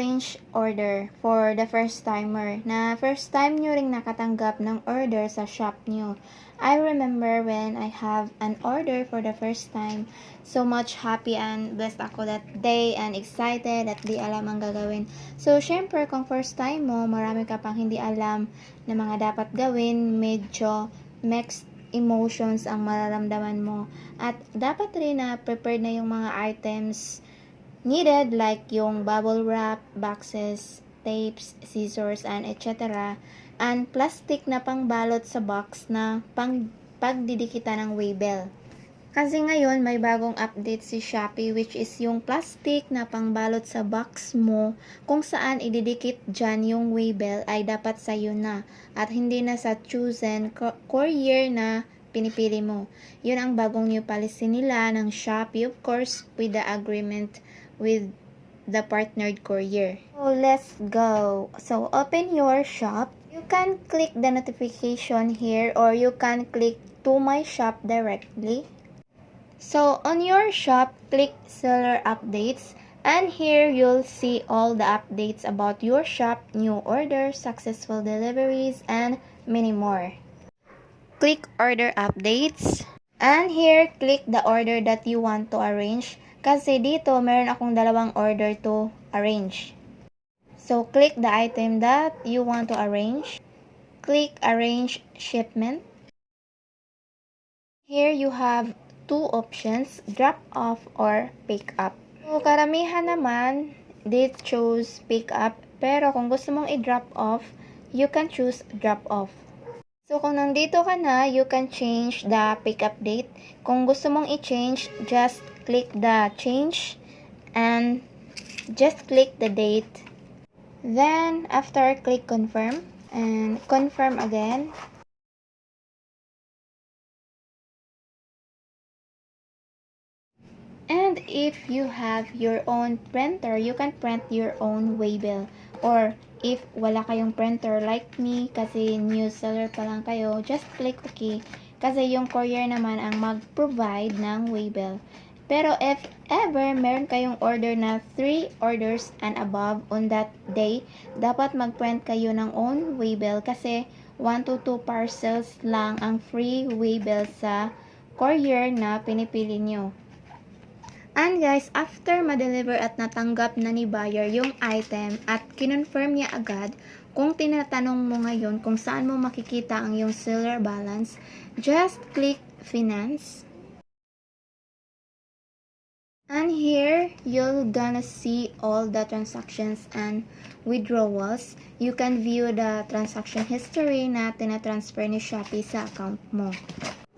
arrange order for the first timer na first time nyo ring nakatanggap ng order sa shop nyo. I remember when I have an order for the first time, so much happy and blessed ako that day and excited at di alam ang gagawin. So, syempre, kung first time mo, marami ka pang hindi alam na mga dapat gawin, medyo mixed emotions ang mararamdaman mo. At dapat rin na prepared na yung mga items needed like yung bubble wrap, boxes, tapes, scissors, and etc. And plastic na pangbalot sa box na pagdidikita ng waybill. Kasi ngayon may bagong update si Shopee which is yung plastic na pangbalot sa box mo kung saan ididikit dyan yung waybill ay dapat sa'yo na at hindi na sa chosen courier na pinipili mo. Yun ang bagong new policy nila ng Shopee, of course with the agreement with the partnered courier. So let's go. So open your shop. You can click the notification here or you can click to my shop directly. So on your shop, click seller updates and here you'll see all the updates about your shop, new orders, successful deliveries, and many more. Click order updates and here click the order that you want to arrange kasi dito meron akong dalawang order to arrange. So click the item that you want to arrange. Click arrange shipment. Here you have two options, drop off or pick up. So, karamihan naman, they choose pick up. Pero kung gusto mong i-drop off, you can choose drop off. So, kung nandito ka na, you can change the pick up date. Kung gusto mong i-change, just click the change and just click the date. Then, after, click confirm and confirm again. And if you have your own printer, you can print your own waybill. Or if wala kayong printer like me, kasi new seller pa lang kayo, just click the key. Kasi yung courier naman ang mag-provide ng waybill. Pero if ever meron kayong order na 3 orders and above on that day, dapat mag-print kayo ng own waybill kasi 1 to 2 parcels lang ang free waybill sa courier na pinipili nyo. And guys, after ma-deliver at natanggap na ni buyer yung item at kinonfirm niya agad, kung tinatanong mo ngayon kung saan mo makikita ang yung seller balance, just click finance. And here, you're gonna see all the transactions and withdrawals. You can view the transaction history na tinatransfer ni Shopee sa account mo.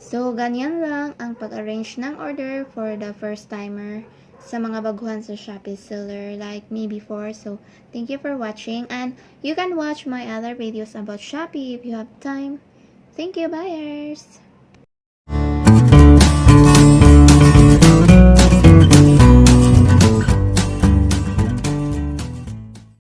So, ganyan lang ang pag-arrange ng order for the first timer sa mga baguhan sa Shopee seller like me before. So, thank you for watching and you can watch my other videos about Shopee if you have time. Thank you, buyers!